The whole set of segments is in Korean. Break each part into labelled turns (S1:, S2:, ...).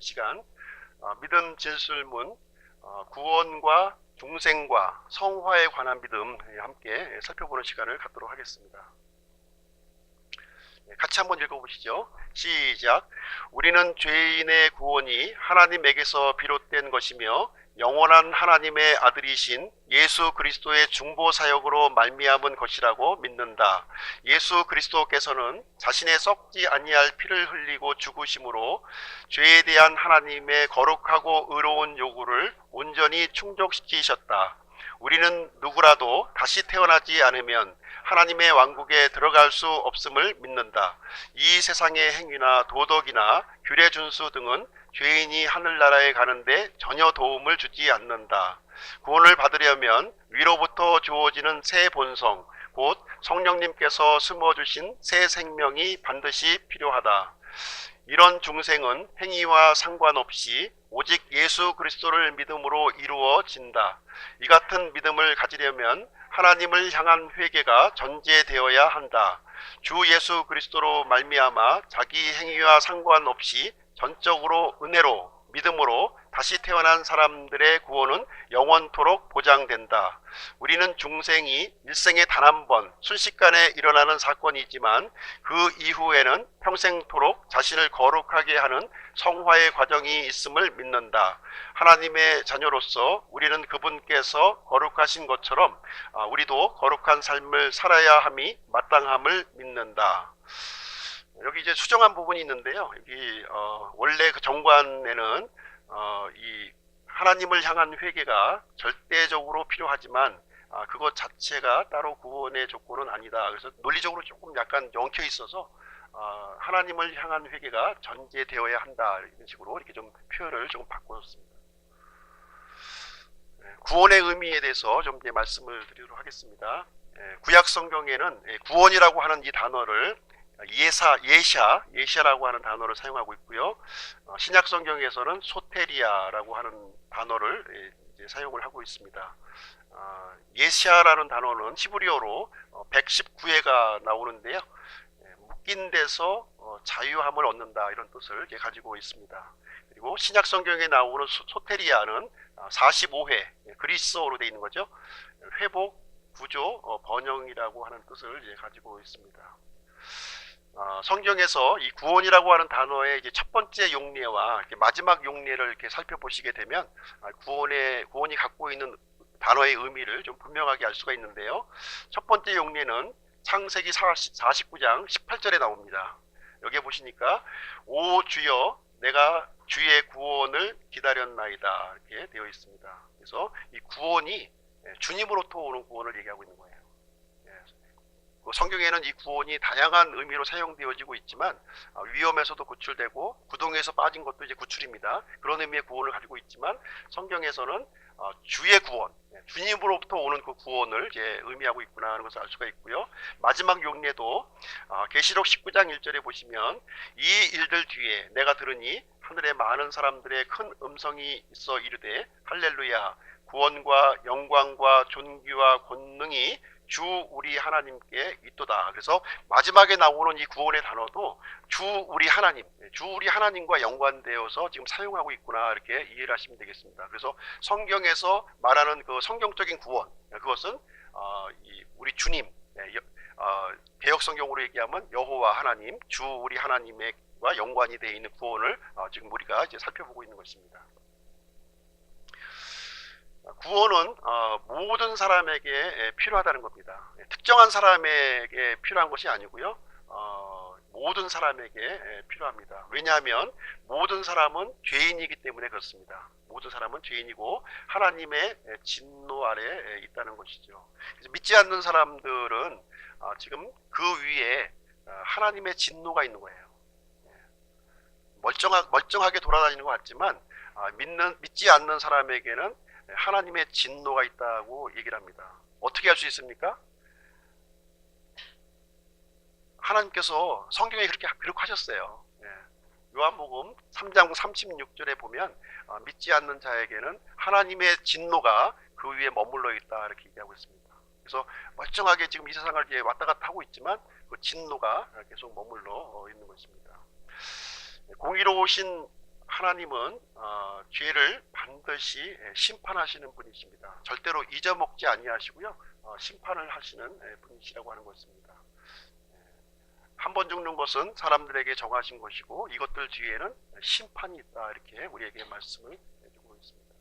S1: 시간 믿음 진술문 구원과 중생과 성화에 관한 믿음 함께 살펴보는 시간을 갖도록 하겠습니다. 같이 한번 읽어보시죠. 시작. 우리는 죄인의 구원이 하나님에게서 비롯된 것이며 영원한 하나님의 아들이신 예수 그리스도의 중보 사역으로 말미암은 것이라고 믿는다. 예수 그리스도께서는 자신의 썩지 아니할 피를 흘리고 죽으심으로 죄에 대한 하나님의 거룩하고 의로운 요구를 온전히 충족시키셨다. 우리는 누구라도 다시 태어나지 않으면 하나님의 왕국에 들어갈 수 없음을 믿는다. 이 세상의 행위나 도덕이나 규례 준수 등은 죄인이 하늘나라에 가는데 전혀 도움을 주지 않는다. 구원을 받으려면 위로부터 주어지는 새 본성, 곧 성령님께서 심어주신 새 생명이 반드시 필요하다. 이런 중생은 행위와 상관없이 오직 예수 그리스도를 믿음으로 이루어진다. 이 같은 믿음을 가지려면 하나님을 향한 회개가 전제되어야 한다. 주 예수 그리스도로 말미암아 자기 행위와 상관없이 전적으로 은혜로 믿음으로 다시 태어난 사람들의 구원은 영원토록 보장된다. 우리는 중생이 일생에 단 한 번 순식간에 일어나는 사건이지만 그 이후에는 평생토록 자신을 거룩하게 하는 성화의 과정이 있음을 믿는다. 하나님의 자녀로서 우리는 그분께서 거룩하신 것처럼 우리도 거룩한 삶을 살아야 함이 마땅함을 믿는다. 여기 이제 수정한 부분이 있는데요. 여기 원래 그 정관에는 이 하나님을 향한 회개가 절대적으로 필요하지만 그것 자체가 따로 구원의 조건은 아니다. 그래서 논리적으로 조금 약간 엉켜 있어서 하나님을 향한 회개가 전제되어야 한다. 이런 식으로 이렇게 좀 표현을 조금 바꿨습니다. 구원의 의미에 대해서 좀 이제 말씀을 드리도록 하겠습니다. 구약 성경에는 구원이라고 하는 이 단어를 예샤라고 하는 단어를 사용하고 있고요. 신약 성경에서는 소테리아라고 하는 단어를 이제 사용을 하고 있습니다. 예샤라는 단어는 히브리어로 119회가 나오는데요. 묶인 데서 자유함을 얻는다 이런 뜻을 이제 가지고 있습니다. 그리고 신약 성경에 나오는 소테리아는 45회 그리스어로 되어 있는 거죠. 회복, 구조, 번영이라고 하는 뜻을 이제 가지고 있습니다. 성경에서 이 구원이라고 하는 단어의 이제 첫 번째 용례와 마지막 용례를 이렇게 살펴보시게 되면 구원이 갖고 있는 단어의 의미를 좀 분명하게 알 수가 있는데요. 첫 번째 용례는 창세기 49장 18절에 나옵니다. 여기에 보시니까 오 주여 내가 주의 구원을 기다렸나이다 이렇게 되어 있습니다. 그래서 이 구원이 주님으로부터 오는 구원을 얘기하고 있는 거예요. 성경에는 이 구원이 다양한 의미로 사용되어지고 있지만 위험에서도 구출되고 구동에서 빠진 것도 이제 구출입니다. 그런 의미의 구원을 가지고 있지만 성경에서는 주의 구원, 주님으로부터 오는 그 구원을 이제 의미하고 있구나 하는 것을 알 수가 있고요. 마지막 용례도 계시록 19장 1절에 보시면 이 일들 뒤에 내가 들으니 하늘에 많은 사람들의 큰 음성이 있어 이르되 할렐루야 구원과 영광과 존귀와 권능이 주 우리 하나님께 있도다. 그래서 마지막에 나오는 이 구원의 단어도 주 우리 하나님과 연관되어서 지금 사용하고 있구나 이렇게 이해를 하시면 되겠습니다. 그래서 성경에서 말하는 그 성경적인 구원, 그것은 우리 주님, 개역 성경으로 얘기하면 여호와 하나님, 주 우리 하나님과 연관이 되어 있는 구원을 지금 우리가 이제 살펴보고 있는 것입니다. 구원은 모든 사람에게 필요하다는 겁니다. 특정한 사람에게 필요한 것이 아니고요. 모든 사람에게 필요합니다. 왜냐하면 모든 사람은 죄인이기 때문에 그렇습니다. 모든 사람은 죄인이고 하나님의 진노 아래에 있다는 것이죠. 그래서 믿지 않는 사람들은 지금 그 위에 하나님의 진노가 있는 거예요. 멀쩡하게 돌아다니는 것 같지만 믿지 않는 사람에게는 하나님의 진노가 있다고 얘기를 합니다. 어떻게 할 수 있습니까? 하나님께서 성경에 그렇게 하셨어요. 요한복음 3장 36절에 보면 믿지 않는 자에게는 하나님의 진노가 그 위에 머물러 있다 이렇게 얘기하고 있습니다. 그래서 멀쩡하게 지금 이 세상을 이제 왔다 갔다 하고 있지만 그 진노가 계속 머물러 있는 것입니다. 공의로우신 하나님은 죄를 반드시 심판하시는 분이십니다. 절대로 잊어먹지 아니하시고요. 심판을 하시는 분이시라고 하는 것입니다. 한 번 죽는 것은 사람들에게 정하신 것이고 이것들 뒤에는 심판이 있다, 이렇게 우리에게 말씀을 해주고 있습니다.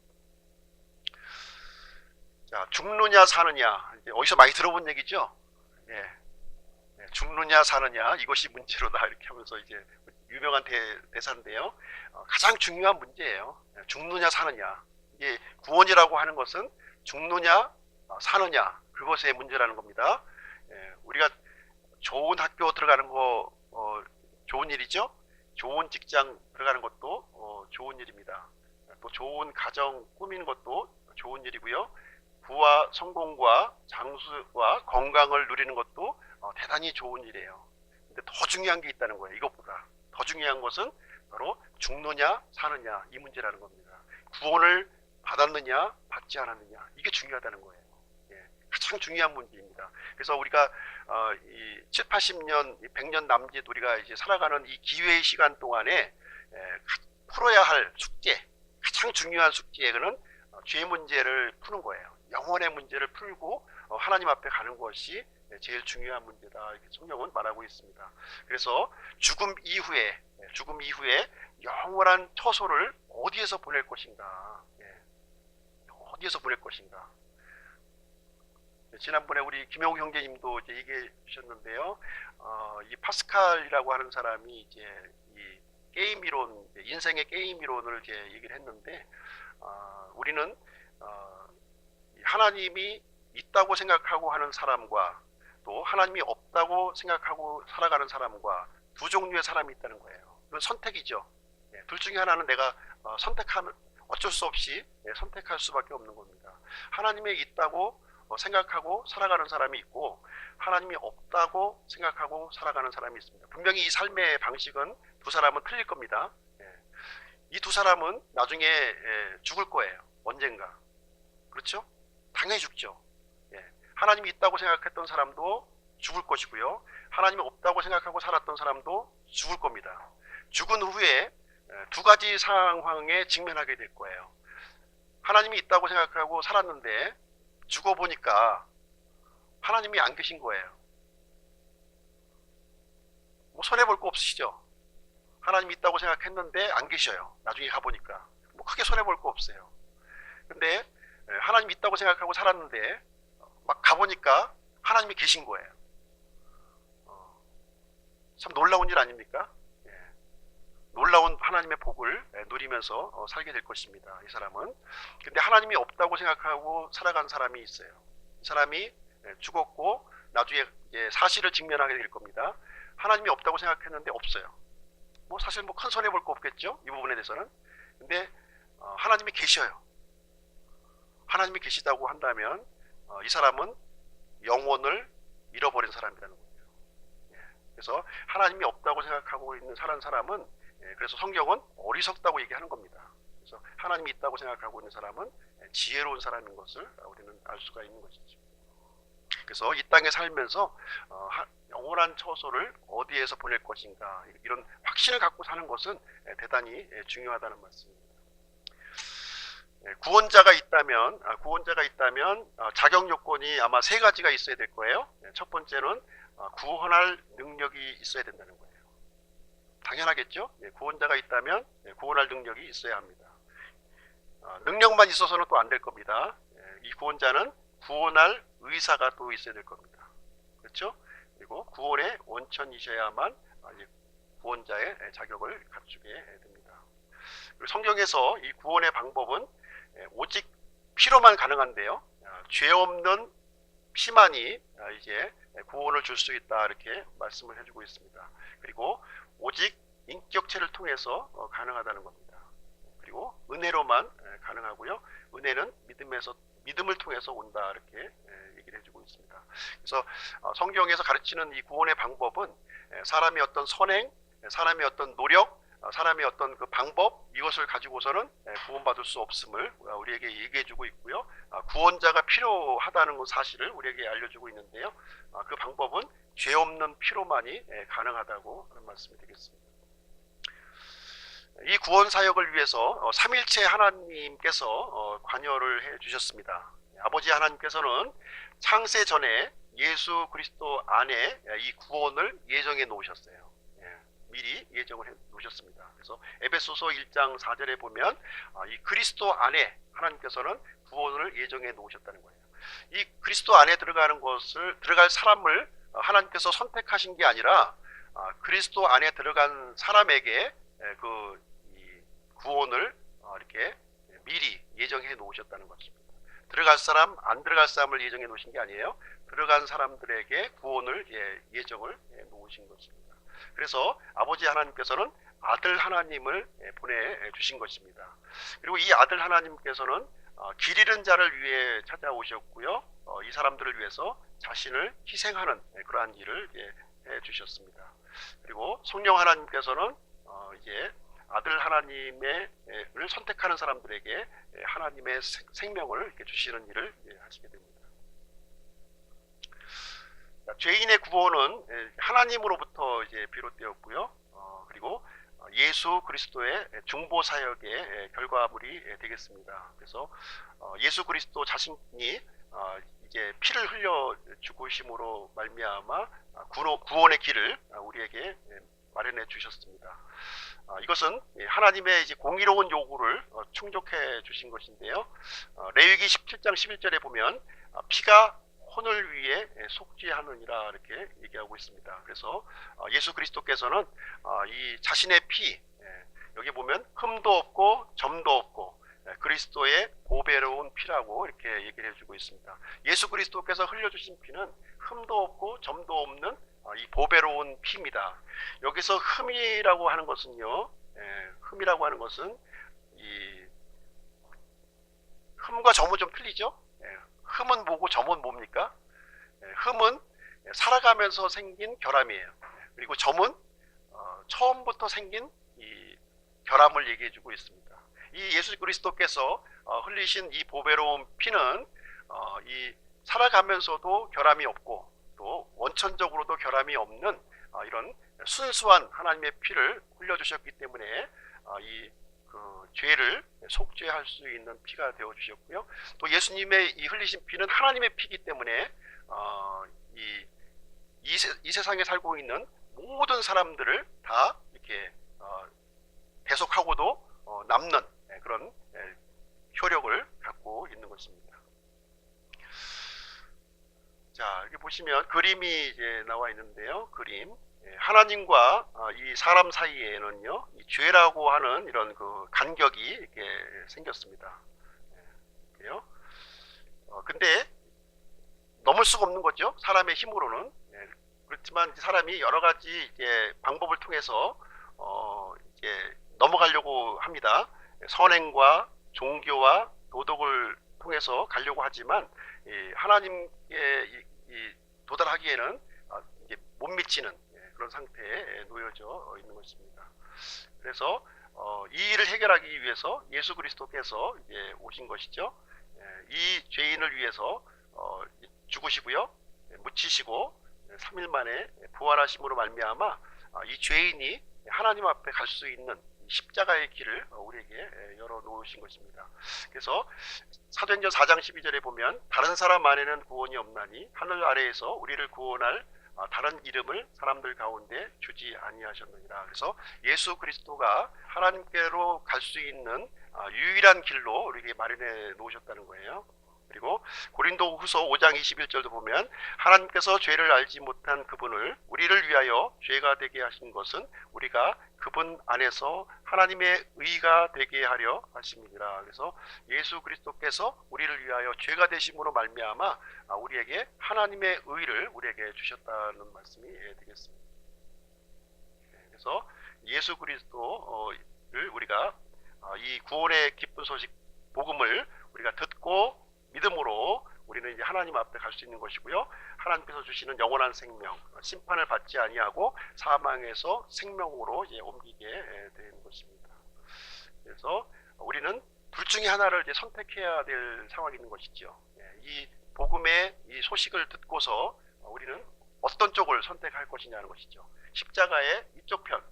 S1: 자, 죽느냐 사느냐, 이제 어디서 많이 들어본 얘기죠. 예. 죽느냐 사느냐, 이것이 문제로다, 이렇게 하면서 이제 유명한 대사인데요. 가장 중요한 문제예요. 죽느냐 사느냐. 이게 구원이라고 하는 것은 죽느냐 사느냐, 그것의 문제라는 겁니다. 우리가 좋은 학교 들어가는 거 좋은 일이죠. 좋은 직장 들어가는 것도 좋은 일입니다. 또 좋은 가정 꾸미는 것도 좋은 일이고요. 부와 성공과 장수와 건강을 누리는 것도 대단히 좋은 일이에요. 근데 더 중요한 게 있다는 거예요. 이것보다 더 중요한 것은 바로 죽느냐 사느냐, 이 문제라는 겁니다. 구원을 받았느냐 받지 않았느냐, 이게 중요하다는 거예요. 가장 중요한 문제입니다. 그래서 우리가 이 7, 80년, 100년 남짓 우리가 이제 살아가는 이 기회의 시간 동안에 풀어야 할 숙제, 가장 중요한 숙제는 죄 문제를 푸는 거예요. 영혼의 문제를 풀고 하나님 앞에 가는 것이 제일 중요한 문제다, 이렇게 성경은 말하고 있습니다. 그래서 죽음 이후에 영원한 처소를 어디에서 보낼 것인가, 어디에서 보낼 것인가. 지난번에 우리 김용우 형제님도 이제 얘기해 주셨는데요. 이 파스칼이라고 하는 사람이 이제 이 게임 이론, 인생의 게임 이론을 이제 얘기를 했는데, 우리는 하나님이 있다고 생각하고 하는 사람과 또 하나님이 없다고 생각하고 살아가는 사람과 두 종류의 사람이 있다는 거예요. 이건 선택이죠. 둘 중에 하나는 내가 선택하면 어쩔 수 없이 선택할 수밖에 없는 겁니다. 하나님이 있다고 생각하고 살아가는 사람이 있고 하나님이 없다고 생각하고 살아가는 사람이 있습니다. 분명히 이 삶의 방식은 두 사람은 틀릴 겁니다. 이 두 사람은 나중에 죽을 거예요. 언젠가. 그렇죠? 당연히 죽죠. 하나님이 있다고 생각했던 사람도 죽을 것이고요. 하나님이 없다고 생각하고 살았던 사람도 죽을 겁니다. 죽은 후에 두 가지 상황에 직면하게 될 거예요. 하나님이 있다고 생각하고 살았는데 죽어보니까 하나님이 안 계신 거예요. 뭐 손해볼 거 없으시죠? 하나님이 있다고 생각했는데 안 계셔요. 나중에 가보니까 뭐 크게 손해볼 거 없어요. 근데 하나님이 있다고 생각하고 살았는데 막 가보니까 하나님이 계신 거예요. 참 놀라운 일 아닙니까? 놀라운 하나님의 복을 누리면서 살게 될 것입니다. 이 사람은. 근데 하나님이 없다고 생각하고 살아간 사람이 있어요. 이 사람이 죽었고 나중에 사실을 직면하게 될 겁니다. 하나님이 없다고 생각했는데 없어요. 뭐 사실 뭐 큰 손해 볼 거 없겠죠, 이 부분에 대해서는. 근데 하나님이 계셔요. 하나님이 계시다고 한다면 이 사람은 영혼을 잃어버린 사람이라는 거예요. 그래서 하나님이 없다고 생각하고 있는 사람은, 그래서 성경은 어리석다고 얘기하는 겁니다. 그래서 하나님이 있다고 생각하고 있는 사람은 지혜로운 사람인 것을 우리는 알 수가 있는 것이죠. 그래서 이 땅에 살면서 영원한 처소를 어디에서 보낼 것인가, 이런 확신을 갖고 사는 것은 대단히 중요하다는 말씀입니다. 구원자가 있다면 자격 요건이 아마 세 가지가 있어야 될 거예요. 첫 번째는 구원할 능력이 있어야 된다는 거예요. 당연하겠죠? 구원자가 있다면 구원할 능력이 있어야 합니다. 능력만 있어서는 또 안 될 겁니다. 이 구원자는 구원할 의사가 또 있어야 될 겁니다. 그렇죠? 그리고 구원의 원천이셔야만 구원자의 자격을 갖추게 됩니다. 그리고 성경에서 이 구원의 방법은 오직 피로만 가능한데요. 죄 없는 피만이 이제 구원을 줄 수 있다, 이렇게 말씀을 해주고 있습니다. 그리고 오직 인격체를 통해서 가능하다는 겁니다. 그리고 은혜로만 가능하고요. 은혜는 믿음을 통해서 온다, 이렇게 얘기를 해주고 있습니다. 그래서 성경에서 가르치는 이 구원의 방법은 사람의 어떤 선행, 사람의 어떤 노력, 사람의 어떤 그 방법, 이것을 가지고서는 구원받을 수 없음을 우리에게 얘기해주고 있고요. 구원자가 필요하다는 사실을 우리에게 알려주고 있는데요. 그 방법은 죄 없는 피로만이 가능하다고 하는 말씀이 되겠습니다. 이 구원 사역을 위해서 삼일체 하나님께서 관여를 해 주셨습니다. 아버지 하나님께서는 창세 전에 예수 그리스도 안에 이 구원을 예정해 놓으셨어요. 미리 예정을 해 놓으셨습니다. 그래서 에베소서 1장 4절에 보면 이 그리스도 안에 하나님께서는 구원을 예정해 놓으셨다는 거예요. 이 그리스도 안에 들어갈 사람을 하나님께서 선택하신 게 아니라 그리스도 안에 들어간 사람에게 이 구원을 이렇게 미리 예정해 놓으셨다는 것입니다. 들어갈 사람, 안 들어갈 사람을 예정해 놓으신 게 아니에요. 들어간 사람들에게 구원을 예정을 해 놓으신 것입니다. 그래서 아버지 하나님께서는 아들 하나님을 보내주신 것입니다. 그리고 이 아들 하나님께서는 길 잃은 자를 위해 찾아오셨고요. 이 사람들을 위해서 자신을 희생하는 그러한 일을 해주셨습니다. 그리고 성령 하나님께서는 이제 아들 하나님을 선택하는 사람들에게 하나님의 생명을 주시는 일을 하시게 됩니다. 죄인의 구원은 하나님으로부터 이제 비롯되었고요. 그리고 예수 그리스도의 중보 사역의 결과물이 되겠습니다. 그래서 예수 그리스도 자신이 이제 피를 흘려 죽으심으로 말미암아 구원의 길을 우리에게 마련해 주셨습니다. 이것은 하나님의 이제 공의로운 요구를 충족해 주신 것인데요. 레위기 17장 11절에 보면 피가 혼을 위해 속죄하느니라 이렇게 얘기하고 있습니다. 그래서 예수 그리스도께서는 이 자신의 피, 여기 보면 흠도 없고 점도 없고 그리스도의 보배로운 피라고 이렇게 얘기를 해주고 있습니다. 예수 그리스도께서 흘려주신 피는 흠도 없고 점도 없는 이 보배로운 피입니다. 여기서 흠이라고 하는 것은요, 흠이라고 하는 것은 이 흠과 점은 좀 틀리죠? 흠은 뭐고 점은 뭡니까? 흠은 살아가면서 생긴 결함이에요. 그리고 점은 처음부터 생긴 이 결함을 얘기해 주고 있습니다. 이 예수 그리스도께서 흘리신 이 보배로운 피는 이 살아가면서도 결함이 없고 또 원천적으로도 결함이 없는 이런 순수한 하나님의 피를 흘려주셨기 때문에 이 죄를 속죄할 수 있는 피가 되어 주셨고요. 또 예수님의 이 흘리신 피는 하나님의 피이기 때문에 이 세상에 살고 있는 모든 사람들을 다 이렇게 대속하고도 남는 그런 효력을 갖고 있는 것입니다. 자, 여기 보시면 그림이 이제 나와 있는데요. 그림. 하나님과 이 사람 사이에는요, 이 죄라고 하는 이런 그 간격이 이렇게 생겼습니다. 그래요. 근데 넘을 수가 없는 거죠. 사람의 힘으로는. 그렇지만 사람이 여러 가지 이제 방법을 통해서 이제 넘어가려고 합니다. 선행과 종교와 도덕을 통해서 가려고 하지만 하나님께 도달하기에는 이제 못 미치는 그런 상태에 놓여져 있는 것입니다. 그래서 이 일을 해결하기 위해서 예수 그리스도께서 이제 오신 것이죠. 이 죄인을 위해서 죽으시고요, 묻히시고 3일 만에 부활하심으로 말미암아 이 죄인이 하나님 앞에 갈 수 있는 십자가의 길을 우리에게 열어 놓으신 것입니다. 그래서 사도행전 4장 12절에 보면 다른 사람 안에는 구원이 없나니 하늘 아래에서 우리를 구원할 다른 이름을 사람들 가운데 주지 아니하셨느니라. 그래서 예수 그리스도가 하나님께로 갈 수 있는 유일한 길로 우리에게 마련해 놓으셨다는 거예요. 그리고 고린도후서 5장 21절도 보면 하나님께서 죄를 알지 못한 그분을 우리를 위하여 죄가 되게 하신 것은 우리가 그분 안에서 하나님의 의가 되게 하려 하심이니라. 그래서 예수 그리스도께서 우리를 위하여 죄가 되심으로 말미암아 우리에게 하나님의 의를 우리에게 주셨다는 말씀이 되겠습니다. 그래서 예수 그리스도를 우리가 이 구원의 기쁜 소식 복음을 우리가 듣고 믿음으로 우리는 이제 하나님 앞에 갈 수 있는 것이고요. 하나님께서 주시는 영원한 생명, 심판을 받지 아니하고 사망에서 생명으로 이제 옮기게 되는 것입니다. 그래서 우리는 둘 중에 하나를 이제 선택해야 될 상황이 있는 것이죠. 이 복음의 이 소식을 듣고서 우리는 어떤 쪽을 선택할 것이냐는 것이죠. 십자가의 이쪽 편,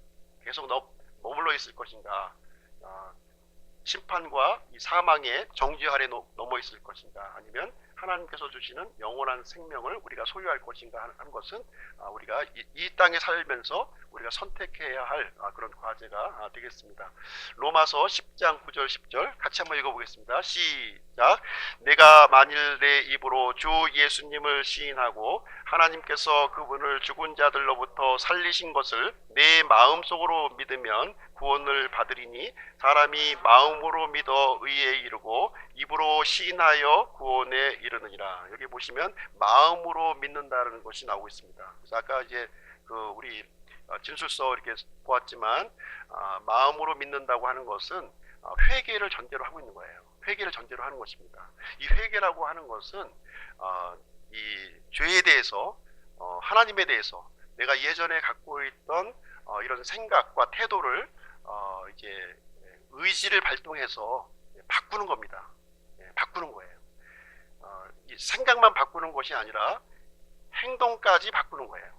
S1: 계속 머물러 있을 것인가? 심판과 이 사망의 정죄 아래 넘어 있을 것인가? 아니면 하나님께서 주시는 영원한 생명을 우리가 소유할 것인가 하는 것은 우리가 이 땅에 살면서 우리가 선택해야 할 그런 과제가 되겠습니다. 로마서 10장 9절 10절 같이 한번 읽어보겠습니다. 시작. 내가 만일 내 입으로 주 예수님을 시인하고 하나님께서 그분을 죽은 자들로부터 살리신 것을 내 마음속으로 믿으면 구원을 받으리니 사람이 마음으로 믿어 의에 이르고 입으로 시인하여 구원에 이르느니라. 여기 보시면 마음으로 믿는다는 것이 나오고 있습니다. 그래서 아까 이제 우리 진술서 이렇게 보았지만 마음으로 믿는다고 하는 것은 회개를 전제로 하고 있는 거예요. 회개를 전제로 하는 것입니다. 이 회개라고 하는 것은 이 죄에 대해서 하나님에 대해서 내가 예전에 갖고 있던 이런 생각과 태도를 이제 의지를 발동해서 바꾸는 겁니다. 바꾸는 거예요. 이 생각만 바꾸는 것이 아니라 행동까지 바꾸는 거예요.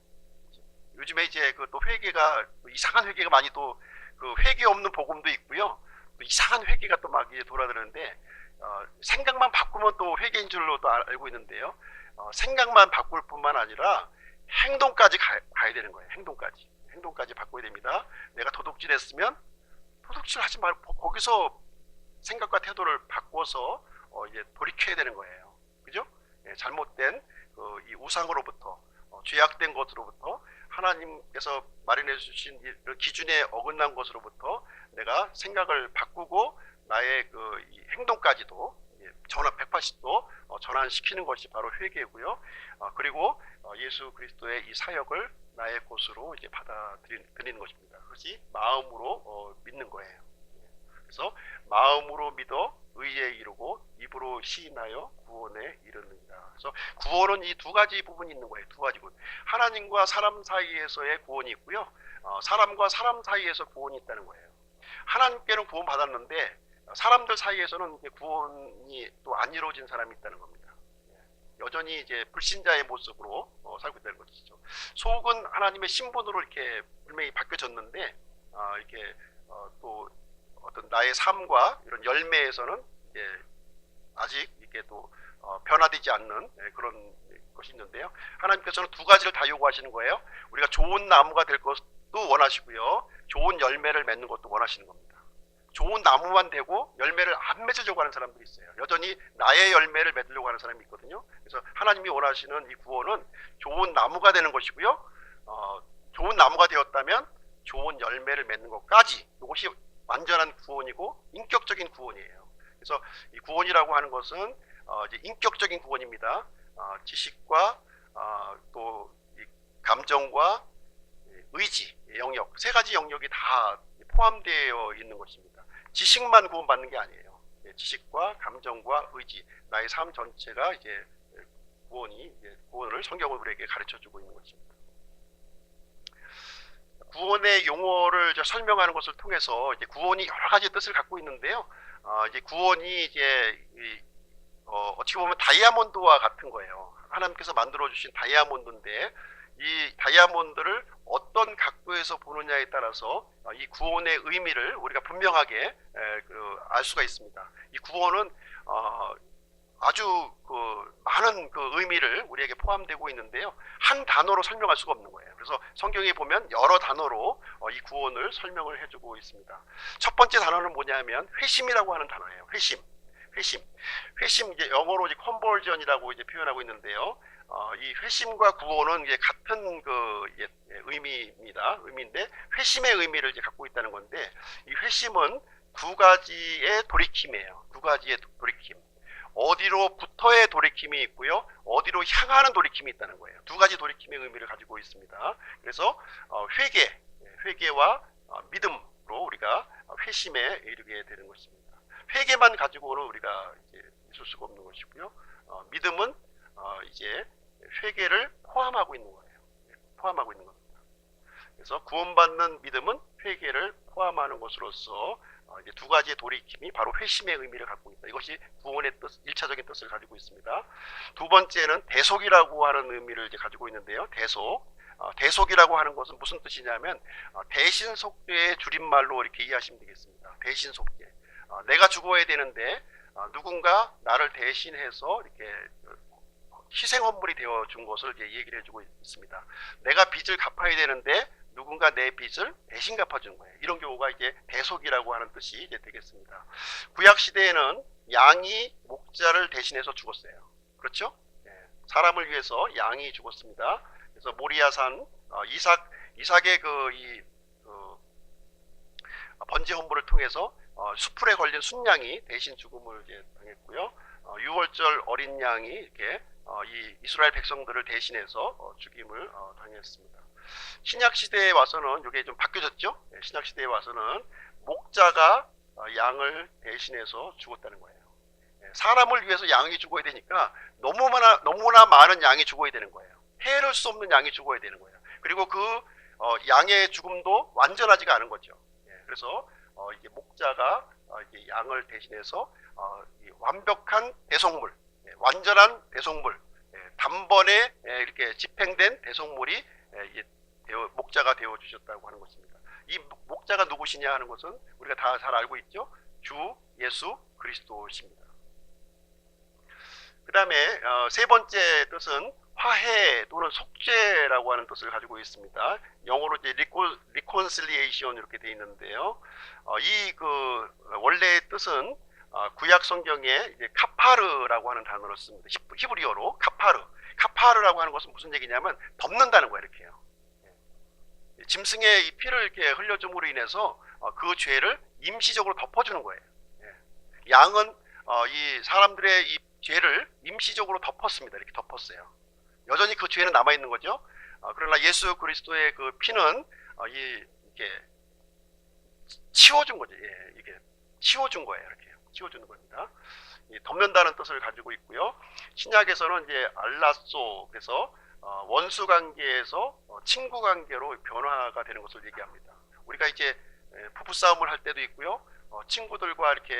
S1: 요즘에 이제 또 회개가 이상한 회개가 많이 또 회개 없는 복음도 있고요. 또 이상한 회개가 또 막 돌아드는데 생각만 바꾸면 또 회개인 줄로 또 알고 있는데요. 생각만 바꿀 뿐만 아니라 행동까지 가야 되는 거예요. 행동까지 바꿔야 됩니다. 내가 도둑질했으면 도둑질 하지 말고 거기서 생각과 태도를 바꿔서 이제 돌이켜야 되는 거예요. 그죠? 잘못된 이 우상으로부터 죄악된 것으로부터 하나님께서 마련해 주신 기준에 어긋난 것으로부터 내가 생각을 바꾸고 나의 이 행동까지도 180도 전환시키는 것이 바로 회개고요. 그리고 예수 그리스도의 이 사역을 나의 것으로 이제 받아들이는 것입니다. 그것이 마음으로 믿는 거예요. 그래서 마음으로 믿어 의에 이르고 입으로 시인하여 구원에 이르느니라. 그래서 구원은 이 두 가지 부분이 있는 거예요. 두 가지 부분. 하나님과 사람 사이에서의 구원이 있고요. 사람과 사람 사이에서 구원이 있다는 거예요. 하나님께는 구원 받았는데 사람들 사이에서는 구원이 또 안 이루어진 사람이 있다는 겁니다. 여전히 이제 불신자의 모습으로 살고 있다는 것이죠. 속은 하나님의 신분으로 이렇게 분명히 바뀌어졌는데 이렇게 또 어떤 나의 삶과 이런 열매에서는 이제 아직 이게 또 변화되지 않는 그런 것이 있는데요. 하나님께서는 두 가지를 다 요구하시는 거예요. 우리가 좋은 나무가 될 것도 원하시고요. 좋은 열매를 맺는 것도 원하시는 겁니다. 좋은 나무만 되고 열매를 안 맺으려고 하는 사람들이 있어요. 여전히 나의 열매를 맺으려고 하는 사람이 있거든요. 그래서 하나님이 원하시는 이 구원은 좋은 나무가 되는 것이고요. 좋은 나무가 되었다면 좋은 열매를 맺는 것까지, 이것이 완전한 구원이고 인격적인 구원이에요. 그래서 이 구원이라고 하는 것은 이제 인격적인 구원입니다. 지식과 또 감정과 의지, 영역, 세 가지 영역이 다 포함되어 있는 것입니다. 지식만 구원받는 게 아니에요. 지식과 감정과 의지, 나의 삶 전체가 이제 구원을 성경을 우리에게 가르쳐주고 있는 것입니다. 구원의 용어를 설명하는 것을 통해서 이제 구원이 여러 가지 뜻을 갖고 있는데요. 이제 구원이 이제 어떻게 보면 다이아몬드와 같은 거예요. 하나님께서 만들어 주신 다이아몬드인데 이 다이아몬드를 어떤 각도에서 보느냐에 따라서 이 구원의 의미를 우리가 분명하게 알 수가 있습니다. 이 구원은 아주 많은 의미를 우리에게 포함되고 있는데요. 한 단어로 설명할 수가 없는 거예요. 그래서 성경에 보면 여러 단어로 이 구원을 설명을 해주고 있습니다. 첫 번째 단어는 뭐냐면 회심이라고 하는 단어예요. 회심, 이제 영어로 이제 컨버전이라고 이제 표현하고 있는데요. 이 회심과 구원은 이제 같은 의미인데 회심의 의미를 이제 갖고 있다는 건데, 이 회심은 두 가지의 돌이킴이에요. 두 가지의 돌이킴. 어디로부터의 돌이킴이 있고요, 어디로 향하는 돌이킴이 있다는 거예요. 두 가지 돌이킴의 의미를 가지고 있습니다. 그래서 회개와 믿음으로 우리가 회심에 이르게 되는 것입니다. 회개만 가지고는 우리가 이제 있을 수가 없는 것이고요. 믿음은 이제 회개를 포함하고 있는 거예요. 포함하고 있는 겁니다. 그래서 구원받는 믿음은 회개를 포함하는 것으로서 이제 두 가지의 돌이킴이 바로 회심의 의미를 갖고 있다. 이것이 구원의 뜻, 1차적인 뜻을 가지고 있습니다. 두 번째는 대속이라고 하는 의미를 이제 가지고 있는데요. 대속. 대속이라고 하는 것은 무슨 뜻이냐면 대신 속죄의 줄임말로 이렇게 이해하시면 되겠습니다. 대신 속죄. 내가 죽어야 되는데 누군가 나를 대신해서 이렇게 희생 헌물이 되어 준 것을 이제 얘기를 해주고 있습니다. 내가 빚을 갚아야 되는데 누군가 내 빚을 대신 갚아준 거예요. 이런 경우가 이제 대속이라고 하는 뜻이 이제 되겠습니다. 구약 시대에는 양이 목자를 대신해서 죽었어요. 그렇죠? 사람을 위해서 양이 죽었습니다. 그래서 모리아산 이삭의 번제 헌물을 통해서 수풀에 걸린 순양이 대신 죽음을 이제 당했고요. 유월절 어린 양이 이렇게 이 이스라엘 백성들을 대신해서 죽임을 당했습니다. 신약 시대에 와서는 이게 좀 바뀌어졌죠. 신약 시대에 와서는 목자가 양을 대신해서 죽었다는 거예요. 사람을 위해서 양이 죽어야 되니까 너무나 많은 양이 죽어야 되는 거예요. 헤아릴 수 없는 양이 죽어야 되는 거예요. 그리고 그 양의 죽음도 완전하지가 않은 거죠. 그래서 이게 목자가 이게 양을 대신해서 이 완벽한 대속물, 완전한 대속물, 단번에 이렇게 집행된 대속물이 목자가 되어 주셨다고 하는 것입니다. 이 목자가 누구시냐 하는 것은 우리가 다 잘 알고 있죠. 주 예수 그리스도십니다. 그 다음에 세 번째 뜻은 화해 또는 속죄라고 하는 뜻을 가지고 있습니다. 영어로 이제 reconciliation 이렇게 되어 있는데요. 이 원래의 뜻은 구약 성경에 이제 카파르라고 하는 단어를 씁니다. 히브리어로 카파르. 카파르라고 하는 것은 무슨 얘기냐면 덮는다는 거예요. 이렇게요. 짐승의 이 피를 이렇게 흘려줌으로 인해서 그 죄를 임시적으로 덮어주는 거예요. 양은 이 사람들의 이 죄를 임시적으로 덮었습니다. 이렇게 덮었어요. 여전히 그 죄는 남아 있는 거죠. 그러나 예수 그리스도의 그 피는 이렇게 치워준 거죠. 이게 치워준 거예요. 이렇게 치워주는 겁니다. 덮는다는 뜻을 가지고 있고요. 신약에서는 이제 알라소, 그래서 원수 관계에서 친구 관계로 변화가 되는 것을 얘기합니다. 우리가 이제 부부 싸움을 할 때도 있고요. 친구들과 이렇게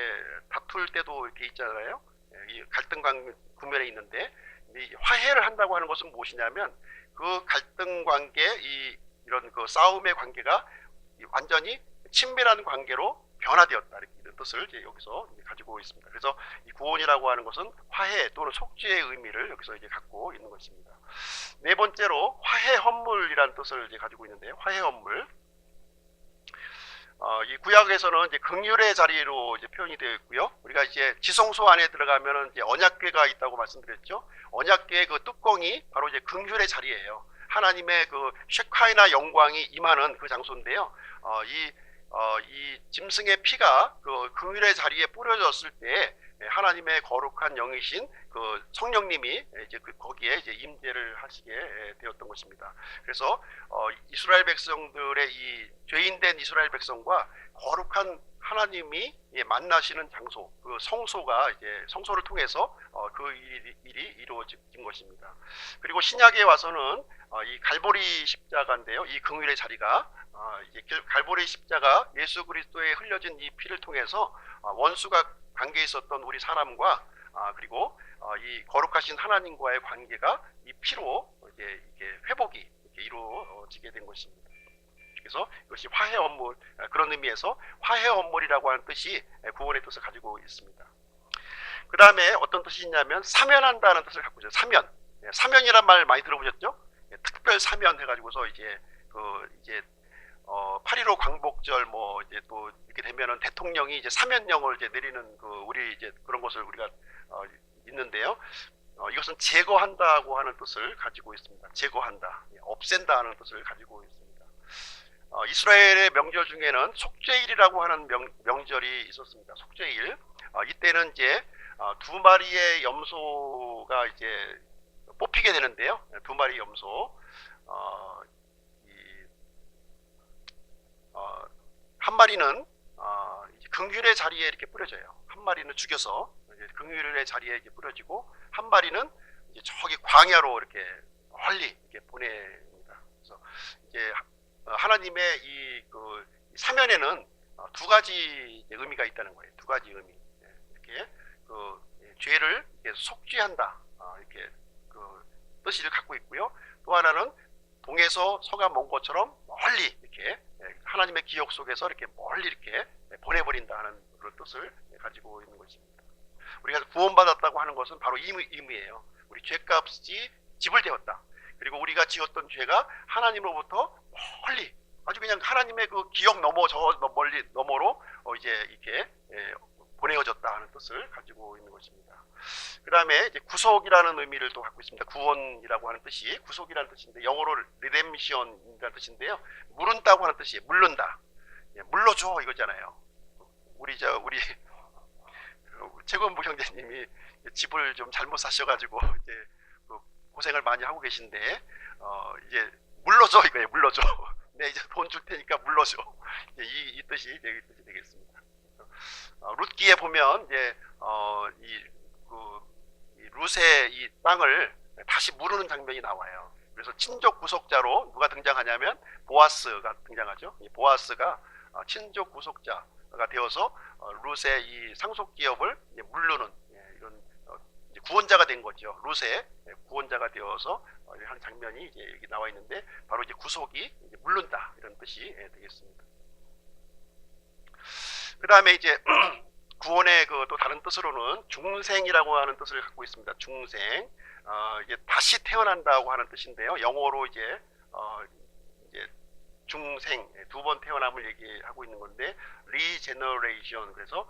S1: 다툴 때도 이렇게 있잖아요. 이 갈등 국면에 있는데 화해를 한다고 하는 것은 무엇이냐면 그 갈등 관계, 이런 그 싸움의 관계가 완전히 친밀한 관계로 변화되었다, 이런 뜻을 이제 여기서 가지고 있습니다. 그래서 이 구원이라고 하는 것은 화해 또는 속죄의 의미를 여기서 이제 갖고 있는 것입니다. 네 번째로 화해 헌물이라는 뜻을 이제 가지고 있는데, 화해 헌물. 이 구약에서는 이제 긍휼의 자리로 이제 표현이 되어 있고요. 우리가 이제 지성소 안에 들어가면은 이제 언약궤가 있다고 말씀드렸죠. 언약궤의 그 뚜껑이 바로 이제 긍휼의 자리예요. 하나님의 그 쉐카이나 영광이 임하는 그 장소인데요. 이 짐승의 피가 그 긍휼의 자리에 뿌려졌을 때 하나님의 거룩한 영이신 그 성령님이 이제 거기에 이제 임재를 하시게 되었던 것입니다. 그래서 이스라엘 백성들의 이 죄인된 이스라엘 백성과 거룩한 하나님이 만나시는 장소, 그 성소가 이제 성소를 통해서 그 일이 이루어진 것입니다. 그리고 신약에 와서는 이 갈보리 십자가인데요. 이 긍휼의 자리가 이제 갈보리 십자가, 예수 그리스도의 흘려진 이 피를 통해서 원수가 관계에 있었던 우리 사람과 그리고 이 거룩하신 하나님과의 관계가 이 피로 이제 이렇게 회복이 이렇게 이루어지게 된 것입니다. 그래서 이것이 화해 헌물, 그런 의미에서 화해 헌물이라고 하는 뜻이 구원의 뜻을 가지고 있습니다. 그 다음에 어떤 뜻이 있냐면 사면한다는 뜻을 갖고 있어요. 사면. 사면이란 말 많이 들어보셨죠? 특별 사면 해가지고서 이제 8.15 광복절 뭐 이제 또 이렇게 되면은 대통령이 이제 사면령을 이제 내리는 우리 이제 그런 것을 우리가 있는데요. 이것은 제거한다고 하는 뜻을 가지고 있습니다. 제거한다, 없앤다 하는 뜻을 가지고 있습니다. 이스라엘의 명절 중에는 속죄일이라고 하는 명절이 있었습니다. 속죄일. 이때는 이제 두 마리의 염소가 이제 뽑히게 되는데요. 두 마리 염소. 한 마리는 긍휼의 자리에 이렇게 뿌려져요. 한 마리는 죽여서 긍휼의 자리에 이렇게 뿌려지고, 한 마리는 이제 저기 광야로 이렇게 멀리 이렇게 보냅니다. 그래서 이제 하나님의 이 사면에는 두 가지 의미가 있다는 거예요. 두 가지 의미. 이렇게 죄를 이렇게 속죄한다, 이렇게 뜻을 갖고 있고요. 또 하나는 동에서 서가 먼 것처럼 멀리 이렇게 하나님의 기억 속에서 이렇게 멀리 이렇게 보내버린다 하는 그런 뜻을 가지고 있는 것입니다. 우리가 구원받았다고 하는 것은 바로 이 의미예요. 우리 죄값이 지불되었다. 그리고 우리가 지었던 죄가 하나님으로부터 멀리, 아주 그냥 하나님의 그 기억 너머, 저 멀리 너머로 이제 이렇게 보내어졌다 하는 뜻을 가지고 있는 것입니다. 그 다음에 이제 구속이라는 의미를 또 갖고 있습니다. 구원이라고 하는 뜻이 구속이라는 뜻인데, 영어로 redemption이라는 뜻인데요. 물은다고 하는 뜻이에요. 물른다. 물러줘 이거잖아요. 우리 최건부 형제님이 집을 좀 잘못 사셔가지고 이제 고생을 많이 하고 계신데, 이제 물러줘 이거예요. 물러줘. 네, 이제 돈 줄 테니까 물러줘. 이제 이 뜻이 되겠습니다. 룻기에 보면 이제 이 룻의 이 땅을 다시 무르는 장면이 나와요. 그래서 친족 구속자로 누가 등장하냐면 보아스가 등장하죠. 이 보아스가 친족 구속자가 되어서 룻의 이 상속 기업을 물르는 이런 구원자가 된 거죠. 룻의 구원자가 되어서 한 장면이 이제 여기 나와 있는데, 바로 이제 구속이 이제 물른다 이런 뜻이 되겠습니다. 그 다음에 이제 구원의 그 또 다른 뜻으로는 중생이라고 하는 뜻을 갖고 있습니다. 중생, 이제 다시 태어난다고 하는 뜻인데요. 영어로 이제 중생, 두 번 태어남을 얘기하고 있는 건데, regeneration. 그래서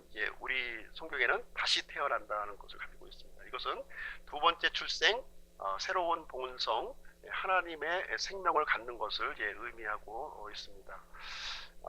S1: 이제 우리 성경에는 다시 태어난다는 것을 가지고 있습니다. 이것은 두 번째 출생, 새로운 본성, 하나님의 생명을 갖는 것을 이제 의미하고 있습니다.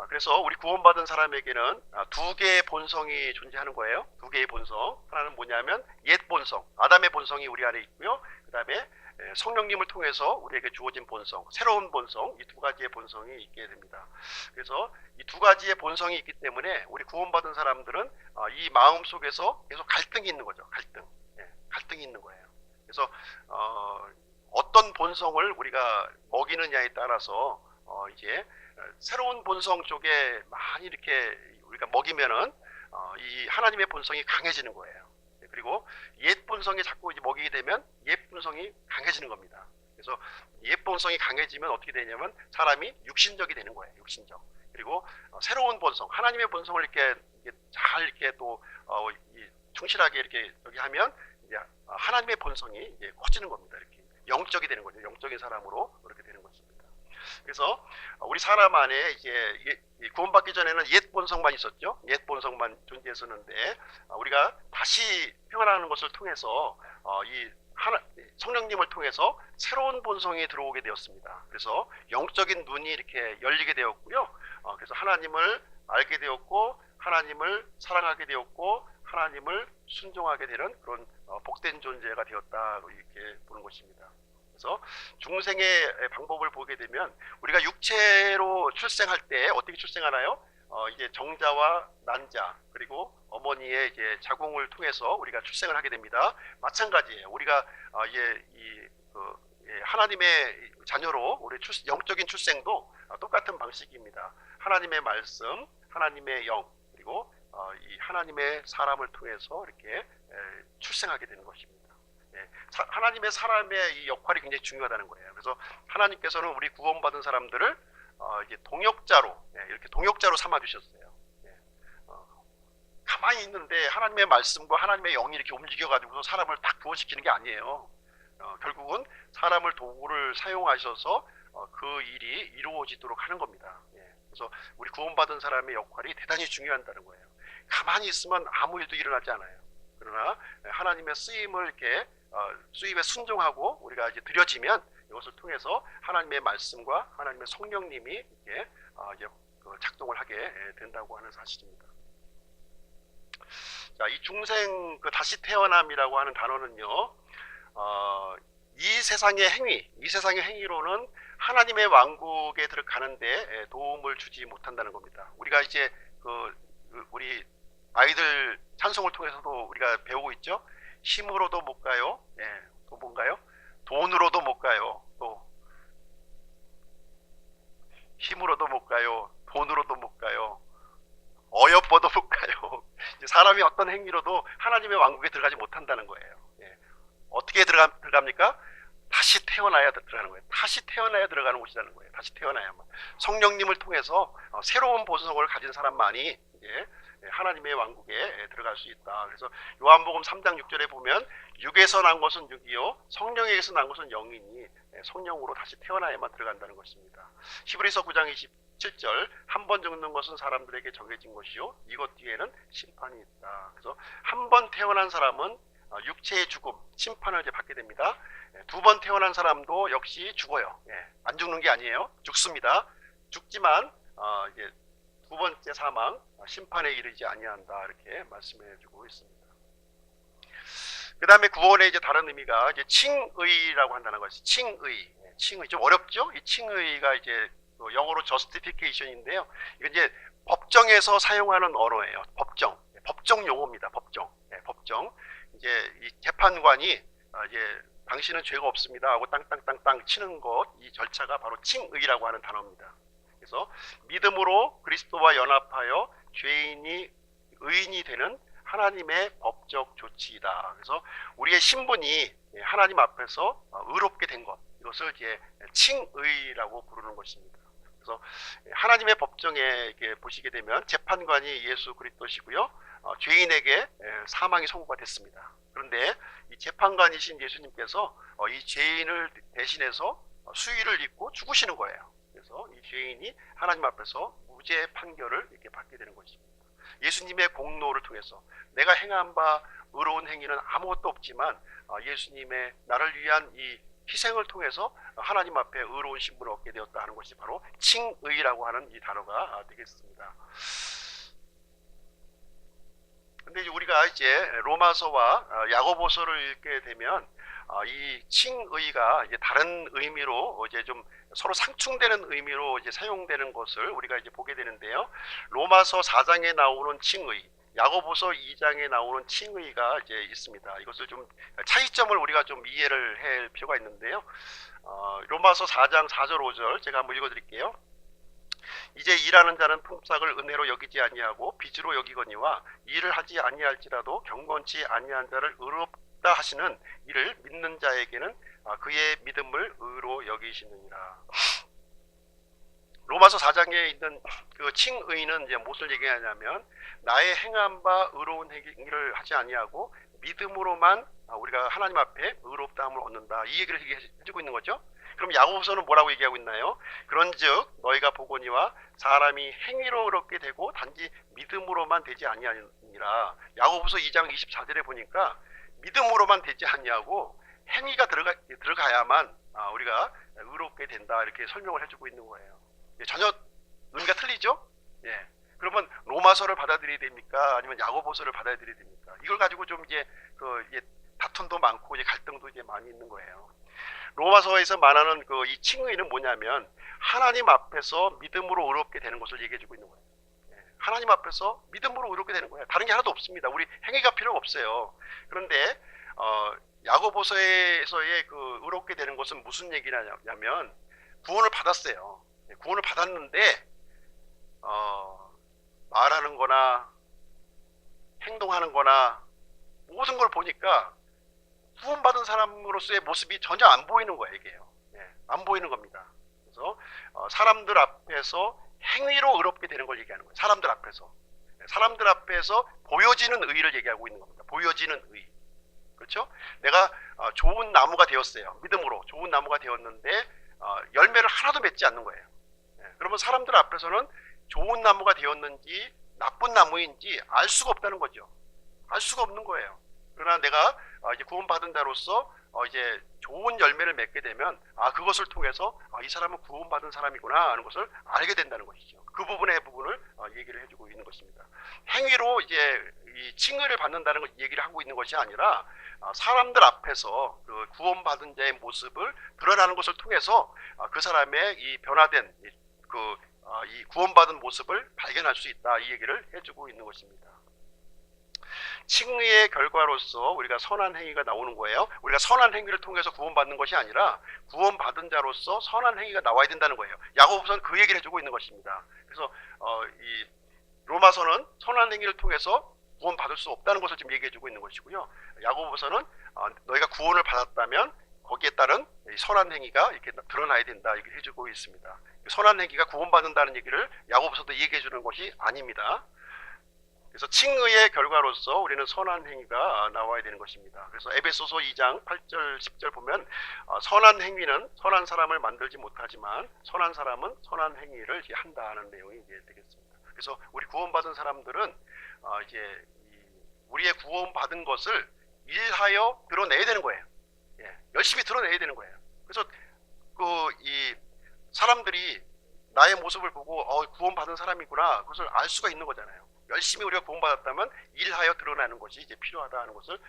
S1: 그래서 우리 구원받은 사람에게는 두 개의 본성이 존재하는 거예요. 두 개의 본성. 하나는 뭐냐면 옛 본성, 아담의 본성이 우리 안에 있고요. 그 다음에 성령님을 통해서 우리에게 주어진 본성, 새로운 본성, 이 두 가지의 본성이 있게 됩니다. 그래서 이 두 가지의 본성이 있기 때문에 우리 구원받은 사람들은 이 마음 속에서 계속 갈등이 있는 거죠. 갈등이 있는 거예요. 그래서 어떤 본성을 우리가 먹이느냐에 따라서 이제 새로운 본성 쪽에 많이 이렇게 우리가 먹이면은 이 하나님의 본성이 강해지는 거예요. 그리고 옛 본성에 자꾸 이제 먹이게 되면 옛 본성이 강해지는 겁니다. 그래서 옛 본성이 강해지면 어떻게 되냐면 사람이 육신적이 되는 거예요. 육신적. 그리고 새로운 본성, 하나님의 본성을 이렇게 잘 이렇게 또 충실하게 이렇게 여기 하면 이제 하나님의 본성이 이제 커지는 겁니다. 이렇게 영적이 되는 거죠. 영적인 사람으로 그렇게 되는 것입니다. 그래서 우리 사람 안에 이제 구원받기 전에는 옛 본성만 있었죠. 옛 본성만 존재했었는데, 우리가 다시 태어나는 것을 통해서 성령님을 통해서 새로운 본성이 들어오게 되었습니다. 그래서 영적인 눈이 이렇게 열리게 되었고요. 그래서 하나님을 알게 되었고, 하나님을 사랑하게 되었고, 하나님을 순종하게 되는 그런 복된 존재가 되었다, 이렇게 보는 것입니다. 그래서 중생의 방법을 보게 되면 우리가 육체로 출생할 때 어떻게 출생하나요? 이제 정자와 난자, 그리고 어머니의 이제 자궁을 통해서 우리가 출생을 하게 됩니다. 마찬가지예요. 우리가 하나님의 자녀로 우리 영적인 출생도 똑같은 방식입니다. 하나님의 말씀, 하나님의 영, 그리고 이 하나님의 사람을 통해서 이렇게 출생하게 되는 것입니다. 하나님의 사람의 이 역할이 굉장히 중요하다는 거예요. 그래서 하나님께서는 우리 구원받은 사람들을 이제 동역자로, 이렇게 동역자로 삼아 주셨어요. 가만히 있는데 하나님의 말씀과 하나님의 영이 이렇게 움직여가지고 사람을 딱 구원시키는 게 아니에요. 결국은 사람을 도구를 사용하셔서 그 일이 이루어지도록 하는 겁니다. 그래서 우리 구원받은 사람의 역할이 대단히 중요하다는 거예요. 가만히 있으면 아무 일도 일어나지 않아요. 그러나 하나님의 쓰임을 이렇게 수입에 순종하고 우리가 이제 드려지면 이것을 통해서 하나님의 말씀과 하나님의 성령님이 이렇게 이제 작동을 하게 된다고 하는 사실입니다. 자, 이 중생 다시 태어남이라고 하는 단어는요, 이 세상의 행위로는 하나님의 왕국에 들어가는데 도움을 주지 못한다는 겁니다. 우리가 이제 우리 아이들 찬송을 통해서도 우리가 배우고 있죠. 힘으로도 못 가요. 또 뭔가요? 돈으로도 못 가요. 또 힘으로도 못 가요. 돈으로도 못 가요. 어여뻐도 못 가요. 사람이 어떤 행위로도 하나님의 왕국에 들어가지 못한다는 거예요. 어떻게 들어갑니까? 다시 다시 태어나야 들어가는 거예요. 다시 태어나야 들어가는 곳이라는 거예요. 다시 태어나야만. 성령님을 통해서 새로운 보성을 가진 사람만이 이제 하나님의 왕국에 들어갈 수 있다. 그래서 요한복음 3장 6절에 보면 육에서 난 것은 육이요 성령에게서 난 것은 영이니 성령으로 다시 태어나야만 들어간다는 것입니다. 히브리서 9장 27절 한 번 죽는 것은 사람들에게 정해진 것이요 이것 뒤에는 심판이 있다. 그래서 한 번 태어난 사람은 육체의 죽음, 심판을 이제 받게 됩니다. 두 번 태어난 사람도 역시 죽어요. 안 죽는 게 아니에요. 죽습니다. 죽지만 이제 두 번째 사망, 심판에 이르지 아니한다 이렇게 말씀해주고 있습니다. 그 다음에 구원의 이제 다른 의미가 이제 칭의라고 한다는 것이 칭의, 칭의 좀 어렵죠? 이 칭의가 이제 영어로 justification인데요. 이건 이제 법정에서 사용하는 언어예요. 법정 용어입니다. 법정. 이제 이 재판관이 이제 당신은 죄가 없습니다 하고 땅땅땅땅 치는 것, 이 절차가 바로 칭의라고 하는 단어입니다. 그래서 믿음으로 그리스도와 연합하여 죄인이 의인이 되는 하나님의 법적 조치이다. 그래서 우리의 신분이 하나님 앞에서 의롭게 된 것, 이것을 이제 칭의라고 부르는 것입니다. 그래서 하나님의 법정에 이렇게 보시게 되면 재판관이 예수 그리스도시고요, 죄인에게 사망이 선고가 됐습니다. 그런데 이 재판관이신 예수님께서 이 죄인을 대신해서 수위를 입고 죽으시는 거예요. 그래서 이 죄인이 하나님 앞에서 무죄 판결을 이렇게 받게 되는 것입니다. 예수님의 공로를 통해서 내가 행한 바 의로운 행위는 아무것도 없지만 예수님의 나를 위한 이 희생을 통해서 하나님 앞에 의로운 신분을 얻게 되었다 하는 것이 바로 칭의라고 하는 이 단어가 되겠습니다. 근데 우리가 이제 로마서와 야고보서를 읽게 되면 이 칭의가 이제 다른 의미로 이제 좀 서로 상충되는 의미로 이제 사용되는 것을 우리가 이제 보게 되는데요. 로마서 4장에 나오는 칭의, 야고보서 2장에 나오는 칭의가 이제 있습니다. 이것을 좀 차이점을 우리가 좀 이해를 할 필요가 있는데요. 로마서 4장 4절 5절 제가 한번 읽어드릴게요. 이제 일하는 자는 품삯을 은혜로 여기지 아니하고 빚으로 여기거니와 일을 하지 아니할지라도 경건치 아니한 자를 의롭다 하시는 이를 믿는 자에게는 그의 믿음을 의로 여기시느니라. 로마서 4장에 있는 그 칭의는 이제 무엇을 얘기하냐면 나의 행한 바 의로운 행위를 하지 아니하고 믿음으로만 우리가 하나님 앞에 의롭다함을 얻는다, 이 얘기를 해주고 있는 거죠. 그럼 야고보서는 뭐라고 얘기하고 있나요? 그런즉 너희가 보거니와 사람이 행위로 의롭게 되고 단지 믿음으로만 되지 아니하니라. 야고보서 2장 24절에 보니까 믿음으로만 되지 아니하고 행위가 들어가야만 우리가 의롭게 된다, 이렇게 설명을 해주고 있는 거예요. 전혀 의미가 틀리죠? 예. 그러면 로마서를 받아들여야 됩니까? 아니면 야고보서를 받아들여야 됩니까? 이걸 가지고 좀 이제 다툼도 많고 이제 갈등도 이제 많이 있는 거예요. 로마서에서 말하는 이 칭의는 뭐냐면 하나님 앞에서 믿음으로 의롭게 되는 것을 얘기해주고 있는 거예요. 하나님 앞에서 믿음으로 의롭게 되는 거예요. 다른 게 하나도 없습니다. 우리 행위가 필요가 없어요. 그런데 야고보서에서의 의롭게 되는 것은 무슨 얘기냐면 구원을 받았어요. 구원을 받았는데 말하는 거나 행동하는 거나 모든 걸 보니까 구원받은 사람으로서의 모습이 전혀 안 보이는 거예요. 이게요. 안 보이는 겁니다. 그래서 사람들 앞에서 행위로 의롭게 되는 걸 얘기하는 거예요. 사람들 앞에서 보여지는 의를 얘기하고 있는 겁니다. 보여지는 의. 그렇죠? 내가 좋은 나무가 되었어요. 믿음으로 좋은 나무가 되었는데 열매를 하나도 맺지 않는 거예요. 그러면 사람들 앞에서는 좋은 나무가 되었는지 나쁜 나무인지 알 수가 없다는 거죠. 알 수가 없는 거예요. 그러나 내가 이제 구원받은 자로서 이제 좋은 열매를 맺게 되면 그것을 통해서 이 사람은 구원받은 사람이구나 하는 것을 알게 된다는 것이죠. 그 부분을 얘기를 해주고 있는 것입니다. 행위로 이제 이 칭의를 받는다는 걸 얘기를 하고 있는 것이 아니라 사람들 앞에서 그 구원받은 자의 모습을 드러나는 것을 통해서 그 사람의 이 변화된 이 구원받은 모습을 발견할 수 있다, 이 얘기를 해주고 있는 것입니다. 칭의의 결과로서 우리가 선한 행위가 나오는 거예요. 우리가 선한 행위를 통해서 구원받는 것이 아니라 구원받은 자로서 선한 행위가 나와야 된다는 거예요. 야고보서는 그 얘기를 해주고 있는 것입니다. 그래서 이 로마서는 선한 행위를 통해서 구원받을 수 없다는 것을 지금 얘기해주고 있는 것이고요. 야고보서는 너희가 구원을 받았다면 거기에 따른 선한 행위가 이렇게 드러나야 된다 이렇게 해주고 있습니다. 선한 행위가 구원받는다는 얘기를 야고보서도 얘기해 주는 것이 아닙니다. 그래서 칭의의 결과로서 우리는 선한 행위가 나와야 되는 것입니다. 그래서 에베소서 2장 8절 10절 보면 선한 행위는 선한 사람을 만들지 못하지만 선한 사람은 선한 행위를 한다는 내용이 이제 되겠습니다. 그래서 우리 구원받은 사람들은 이제 우리의 구원받은 것을 일하여 드러내야 되는 거예요. 열심히 드러내야 되는 거예요. 그래서 이 사람들이 나의 모습을 보고 구원받은 사람이구나 그것을 알 수가 있는 거잖아요. 열심히 우리가 구원받았다면 일하여 드러나는 것이 이제 필요하다는 것을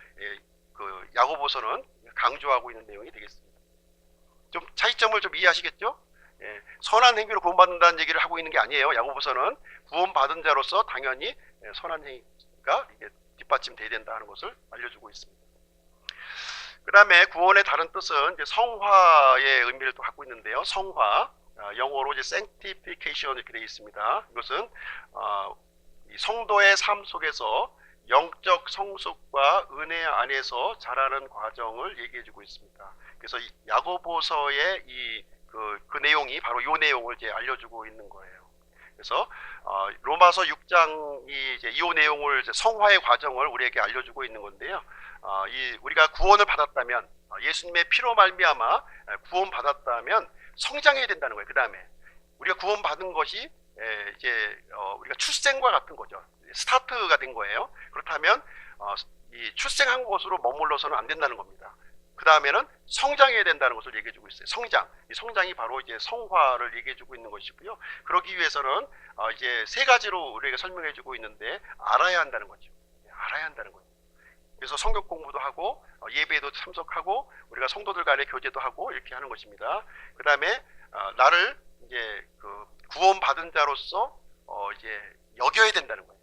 S1: 그 야고보서는 강조하고 있는 내용이 되겠습니다. 좀 차이점을 좀 이해하시겠죠? 선한 행위로 구원받는다는 얘기를 하고 있는 게 아니에요. 야고보서는 구원받은 자로서 당연히 선한 행위가 이게 뒷받침돼야 된다는 것을 알려주고 있습니다. 그 다음에 구원의 다른 뜻은 이제 성화의 의미를 또 갖고 있는데요. 성화, 영어로 이제 sanctification 이렇게 되어 있습니다. 이것은 이 성도의 삶 속에서 영적 성숙과 은혜 안에서 자라는 과정을 얘기해주고 있습니다. 그래서 이 야고보서의 그 내용이 바로 이 내용을 이제 알려주고 있는 거예요. 그래서 로마서 6장이 이제 이 내용을 이제 성화의 과정을 우리에게 알려주고 있는 건데요. 우리가 구원을 받았다면 예수님의 피로 말미암아 구원 받았다면 성장해야 된다는 거예요. 그 다음에 우리가 구원 받은 것이 이제 우리가 출생과 같은 거죠. 스타트가 된 거예요. 그렇다면 이 출생한 것으로 머물러서는 안 된다는 겁니다. 그 다음에는 성장해야 된다는 것을 얘기해주고 있어요. 성장. 이 성장이 바로 이제 성화를 얘기해주고 있는 것이고요. 그러기 위해서는 이제 세 가지로 우리에게 설명해주고 있는데 알아야 한다는 거죠. 알아야 한다는 거죠. 그래서 성경 공부도 하고 예배에도 참석하고 우리가 성도들 간의 교제도 하고 이렇게 하는 것입니다. 그 다음에 나를 이제 그 구원받은 자로서 이제 여겨야 된다는 거예요.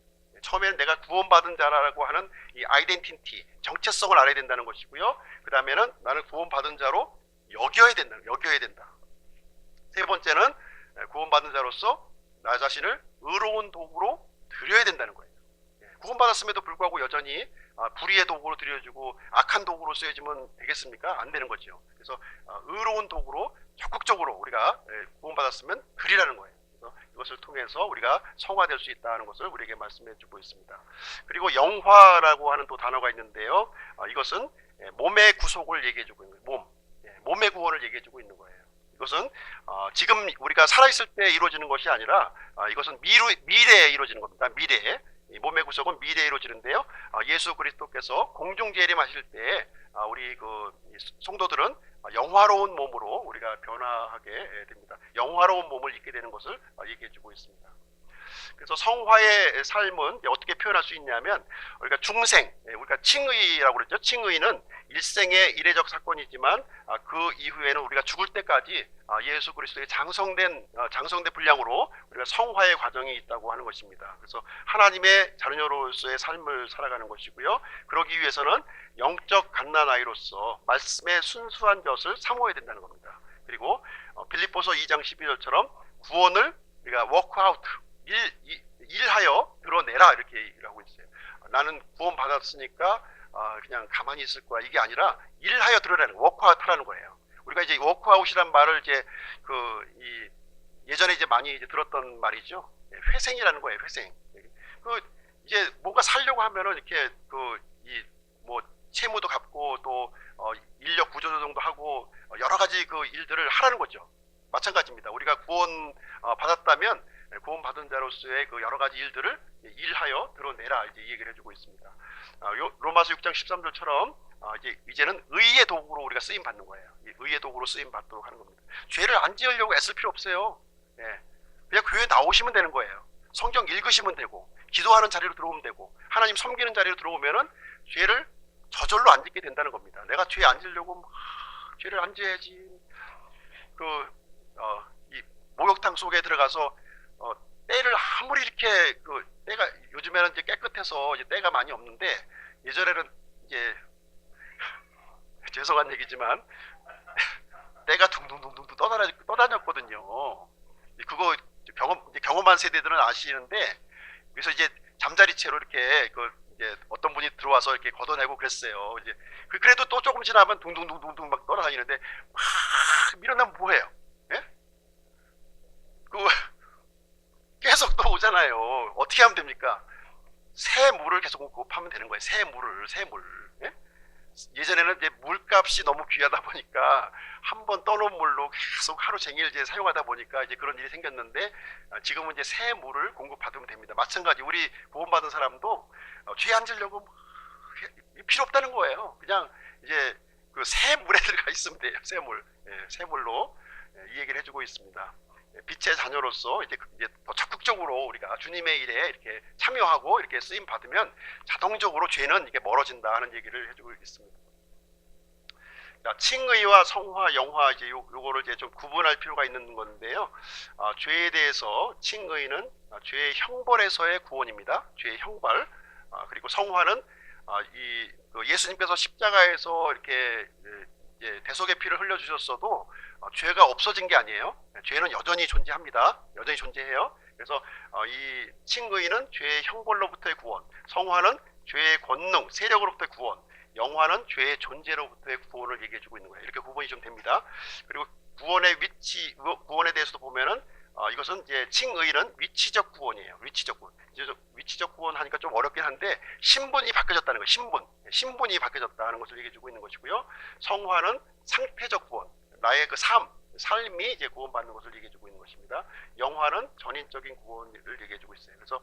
S1: 처음에는 내가 구원받은 자라고 하는 이 아이덴티티, 정체성을 알아야 된다는 것이고요. 그 다음에는 나는 구원받은 자로 여겨야 된다. 세 번째는 구원받은 자로서 나 자신을 의로운 도구로 드려야 된다는 거예요. 구원받았음에도 불구하고 여전히 불의의 도구로 드려지고 악한 도구로 쓰여지면 되겠습니까? 안 되는 거죠. 그래서 의로운 도구로 적극적으로 우리가 구원받았으면 드리라는 거예요. 그래서 이것을 통해서 우리가 성화될 수 있다는 것을 우리에게 말씀해 주고 있습니다. 그리고 영화라고 하는 또 단어가 있는데요. 이것은 몸의 구속을 얘기해 주고 있는 거예요. 몸의 구원을 얘기해 주고 있는 거예요. 이것은 지금 우리가 살아있을 때 이루어지는 것이 아니라 이것은 미래에 이루어지는 겁니다. 미래에. 이 몸의 구속은 미래에 이루어지는데요. 예수 그리스도께서 공중 재림하실 때 우리 그 성도들은 영화로운 몸으로 우리가 변화하게 됩니다. 영화로운 몸을 입게 되는 것을 얘기해 주고 있습니다. 그래서 성화의 삶은 어떻게 표현할 수 있냐면 우리가 중생, 우리가 칭의라고 그랬죠. 칭의는 일생의 이례적 사건이지만 그 이후에는 우리가 죽을 때까지 예수 그리스도의 장성된 분량으로 우리가 성화의 과정이 있다고 하는 것입니다. 그래서 하나님의 자녀로서의 삶을 살아가는 것이고요. 그러기 위해서는 영적 갓난아이로서 말씀의 순수한 젖을 사모해야 된다는 겁니다. 그리고 빌립보서 2장 12절처럼 구원을 우리가 워크아웃, 일하여 드러내라 이렇게 얘기를 하고 있어요. 나는 구원 받았으니까 그냥 가만히 있을 거야 이게 아니라 일하여 드러내는 워크아웃 하라는 거예요. 우리가 이제 워크아웃이란 말을 이제 예전에 이제 많이 이제 들었던 말이죠. 회생이라는 거예요. 회생. 이제 뭔가 살려고 하면은 이렇게 뭐 채무도 갚고 또 인력 구조조정도 하고 여러 가지 그 일들을 하라는 거죠. 마찬가지입니다. 우리가 구원 받았다면 구원받은 자로서의 그 여러 가지 일들을 일하여 드러내라 이제 얘기를 해주고 있습니다. 로마서 6장 13절처럼 이제는 의의 도구로 우리가 쓰임 받는 거예요. 의의 도구로 쓰임 받도록 하는 겁니다. 죄를 안 지으려고 애쓸 필요 없어요. 그냥 교회 나오시면 되는 거예요. 성경 읽으시면 되고 기도하는 자리로 들어오면 되고 하나님 섬기는 자리로 들어오면은 죄를 저절로 안 짓게 된다는 겁니다. 내가 죄 안 지으려고 죄를 안 지어야지. 이 목욕탕 속에 들어가서 때를 아무리 이렇게 때가 요즘에는 이제 깨끗해서 이제 때가 많이 없는데 예전에는 이제 죄송한 얘기지만 때가 둥둥둥둥 떠다녔거든요. 그거 경험한 세대들은 아시는데 그래서 이제 잠자리 채로 이렇게 이제 어떤 분이 들어와서 이렇게 걷어내고 그랬어요. 이제 그래도 또 조금 지나면 둥둥둥둥둥 막 떠나다니는데 막 밀어내면 뭐해요? 예? 그 계속 또 오잖아요. 어떻게 하면 됩니까? 새 물을 계속 공급하면 되는 거예요. 새 물. 예? 예전에는 이제 물값이 너무 귀하다 보니까 한 번 떠놓은 물로 계속 하루 종일 이제 사용하다 보니까 이제 그런 일이 생겼는데, 지금은 이제 새 물을 공급받으면 됩니다. 마찬가지 우리 구원받은 사람도 죄 안 지려고 필요 없다는 거예요. 그냥 이제 그 새 물에 들어가 있으면 돼요. 새 물. 예, 새 물로 이 얘기를 해주고 있습니다. 빛의 자녀로서 이제 더 적극적으로 우리가 주님의 일에 이렇게 참여하고 이렇게 쓰임 받으면 자동적으로 죄는 이게 멀어진다 하는 얘기를 해주고 있습니다. 자, 칭의와 성화, 영화 이제 요거를 이제 좀 구분할 필요가 있는 건데요. 죄에 대해서 칭의는 죄의 형벌에서의 구원입니다. 죄의 형벌. 그리고 성화는 그 예수님께서 십자가에서 이렇게 대속의 피를 흘려주셨어도 죄가 없어진 게 아니에요. 죄는 여전히 존재합니다. 여전히 존재해요. 그래서 이 칭의는 죄의 형벌로부터의 구원, 성화는 죄의 권능, 세력으로부터의 구원, 영화는 죄의 존재로부터의 구원을 얘기해주고 있는 거예요. 이렇게 구분이 좀 됩니다. 그리고 구원의 위치, 구원에 대해서도 보면은 이것은 이제 칭의는 위치적 구원이에요. 위치적 구원. 이제 위치적 구원 하니까 좀 어렵긴 한데 신분이 바뀌어졌다는 거예요. 신분이 바뀌어졌다는 것을 얘기해주고 있는 것이고요. 성화는 상태적 구원, 나의 그 삶이 이제 구원받는 것을 얘기해주고 있는 것입니다. 영화는 전인적인 구원을 얘기해주고 있어요. 그래서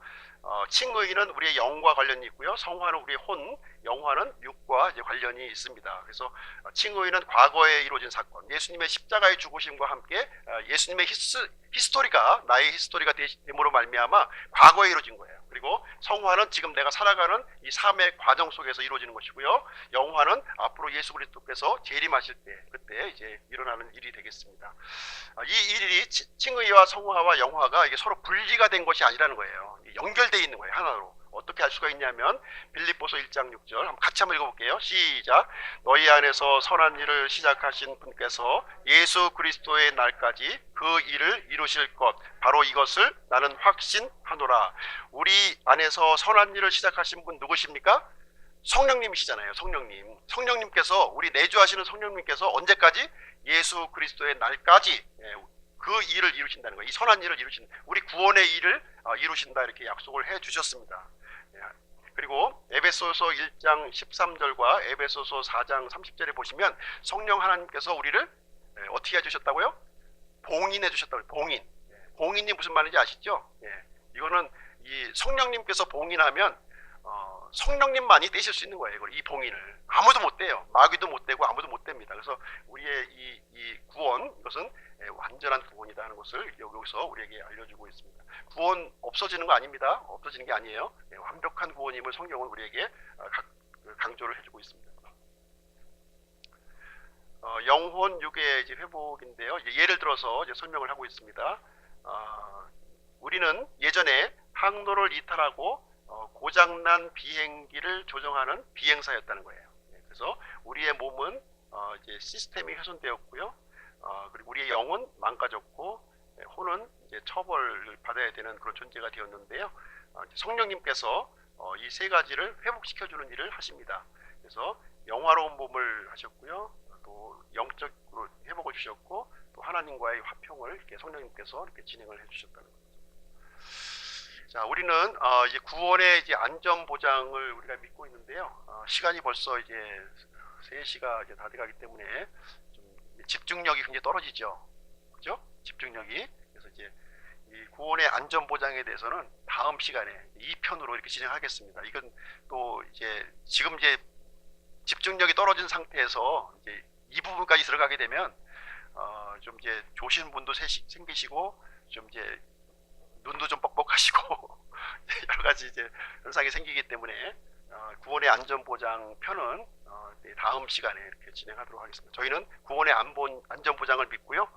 S1: 칭의는 우리의 영과 관련이 있고요. 성화는 우리의 혼, 영화는 육과 이제 관련이 있습니다. 그래서 칭의는 과거에 이루어진 사건, 예수님의 십자가의 죽으심과 함께 예수님의 히스토리가 나의 히스토리가 됨으로 말미암아 과거에 이루어진 거예요. 그리고 성화는 지금 내가 살아가는 이 삶의 과정 속에서 이루어지는 것이고요. 영화는 앞으로 예수 그리스도께서 재림하실 때 그때 이제 일어나는 일이 되겠습니다. 이 일이 칭의와 성화와 영화가 이게 서로 분리가 된 것이 아니라는 거예요. 연결되어 있는 거예요. 하나로. 어떻게 알 수가 있냐면 빌립보서 1장 6절 같이 한번 읽어볼게요. 시작. 너희 안에서 선한 일을 시작하신 분께서 예수 그리스도의 날까지 그 일을 이루실 것 바로 이것을 나는 확신하노라. 우리 안에서 선한 일을 시작하신 분 누구십니까? 성령님이시잖아요. 성령님께서 우리 내주하시는 성령님께서 언제까지? 예수 그리스도의 날까지 그 일을 이루신다는 거예요. 이 선한 일을 우리 구원의 일을 이루신다 이렇게 약속을 해 주셨습니다. 그리고 에베소서 1장 13절과 에베소서 4장 30절에 보시면 성령 하나님께서 우리를 어떻게 해주셨다고요? 봉인해 주셨다고요. 봉인이 무슨 말인지 아시죠? 이거는 이 성령님께서 봉인하면 성령님만이 떼실 수 있는 거예요. 이 봉인을 아무도 못 떼요. 마귀도 못 떼고 아무도 못 뗍니다. 그래서 우리의 이 구원, 이것은 완전한 구원이다 하는 것을 여기서 우리에게 알려주고 있습니다. 구원 없어지는 거 아닙니다. 없어지는 게 아니에요. 완벽한 구원임을 성경은 우리에게 강조를 해주고 있습니다. 영혼 육의 이제 회복인데요. 예를 들어서 이제 설명을 하고 있습니다. 우리는 예전에 항로를 이탈하고 고장난 비행기를 조정하는 비행사였다는 거예요. 그래서 우리의 몸은 이제 시스템이 훼손되었고요. 그리고 우리의 영은 망가졌고 혼은 이제 처벌을 받아야 되는 그런 존재가 되었는데요. 성령님께서 이 세 가지를 회복시켜주는 일을 하십니다. 그래서 영화로운 몸을 하셨고요. 또 영적으로 회복을 주셨고 또 하나님과의 화평을 이렇게 성령님께서 이렇게 진행을 해주셨다는 거죠. 자, 우리는 이제 구원의 이제 안전 보장을 우리가 믿고 있는데요. 시간이 벌써 이제 3시가 이제 다 돼가기 때문에 좀 집중력이 굉장히 떨어지죠. 그죠? 집중력이. 그래서 이제 이 구원의 안전 보장에 대해서는 다음 시간에 2편으로 이렇게 진행하겠습니다. 이건 또 이제 지금 이제 집중력이 떨어진 상태에서 이제 이 부분까지 들어가게 되면 좀 이제 조시는 분도 생기시고 좀 이제 눈도 좀 뻑뻑하시고 여러 가지 이제 현상이 생기기 때문에 구원의 안전 보장 편은 다음 시간에 이렇게 진행하도록 하겠습니다. 저희는 구원의 안전 보장을 믿고요.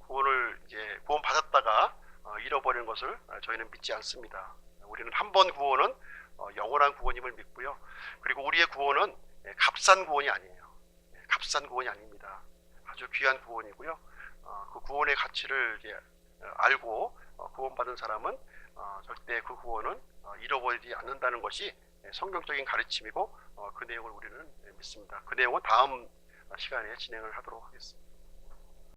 S1: 구원을 이제 구원 받았다가 잃어버리는 것을 저희는 믿지 않습니다. 우리는 한 번 구원은 영원한 구원임을 믿고요. 그리고 우리의 구원은 값싼 구원이 아니에요. 값싼 구원이 아닙니다. 아주 귀한 구원이고요. 그 구원의 가치를 이제 알고 구원받은 사람은 절대 그 구원은 잃어버리지 않는다는 것이 성경적인 가르침이고 그 내용을 우리는 믿습니다. 그 내용은 다음 시간에 진행을 하도록 하겠습니다.